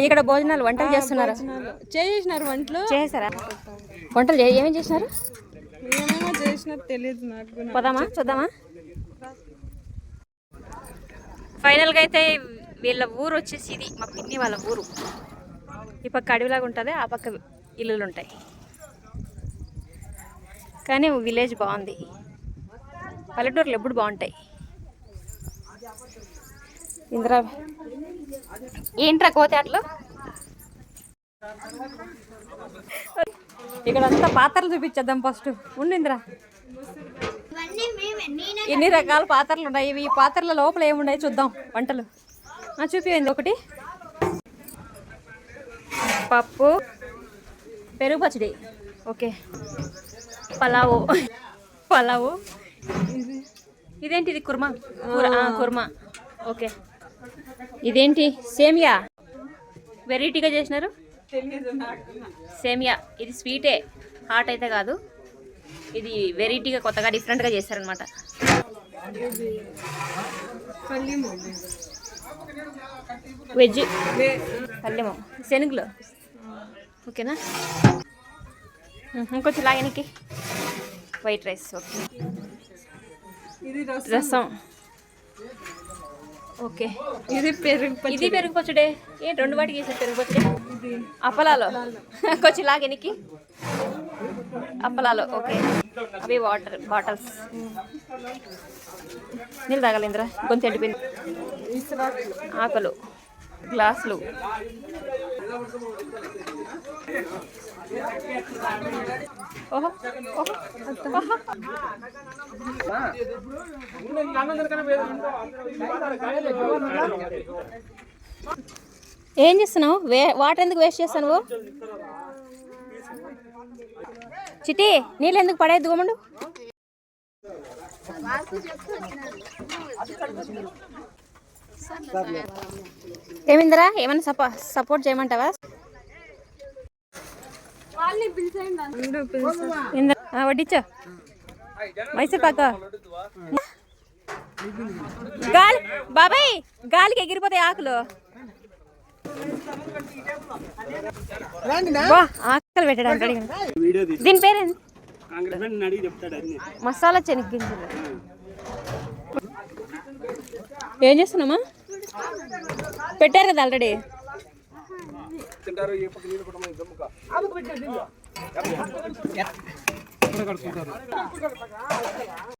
ఇక్కడ భోజనాలు వంటలు చేస్తున్నారు. చేసారా వంటలు? ఏమేమి చేసినారు? తెలియదు నాకు. పోదామా చూద్దామా? ఫైనల్గా అయితే వీళ్ళ ఊరు వచ్చేసి ఇది మా పిన్ని వాళ్ళ ఊరు. ఈ పక్క అడవిలాగా ఉంటుంది, ఆ పక్క ఇల్లులు ఉంటాయి. కానీ విలేజ్ బాగుంది. పల్లెటూరులు ఎప్పుడు బాగుంటాయి. ఇందిరా ఏంట్రా కోతేటలు? ఇక్కడంతా పాత్రలు చూపించేద్దాం ఫస్ట్. ఉండిందిరా ఎన్ని రకాల పాత్రలు ఉన్నాయి. ఈ పాత్రల లోపల ఏమున్నాయి చూద్దాం. వంటలు చూపించింది. ఒకటి పప్పు, పెరుగు పచ్చడి, ఓకే, పలావు. ఇదేంటి? ఇది కుర్మా. కుర్మా, ఓకే. ఇదేంటి? సేమియా. వెరైటీగా చేసినారు సేమియా. ఇది స్వీటే, హాట్ అయితే కాదు. ఇది వెరైటీగా కొత్తగా డిఫరెంట్గా చేస్తారనమాట. వెజ్ పల్లెము శనగలు, ఓకేనా? ఇంకొంచెం లాగనికి వైట్ రైస్, ఓకే. రసం, ఓకే. ఇది పెరుగు పచ్చడే. ఏంటి రెండు వాటికి వేసారు పెరుగు పచ్చడి? అప్పలాలు కొంచెం లాగనికి అప్పలాలు, ఓకే. అవి వాటర్ బాటిల్స్. నీళ్ళు తాగలేంద్రా, గొంతు ఎండిపోయింది. ఆకులు, గ్లాసులు, ఓహో ఏం చేస్తున్నావు? వాటర్ ఎందుకు వేస్ట్ చేస్తావు నువ్వు? చిట్టి, నీళ్ళు ఎందుకు పడేద్దు గమ్ముండు. ఏమిందరా, ఏమన్నా సపోర్ట్ చేయమంటావా? వడ్డించో మైసూర్ పాక. గాలి బాబాయ్, గాలికి ఎగిరిపోతాయి ఆకులు. ఆకలి పెట్టడానికి. దీని పేరేంటి? మసాలా శనగ్గింజలు. ఏం చేస్తున్నామా? పెట్టారు కదా ఆల్రెడీ.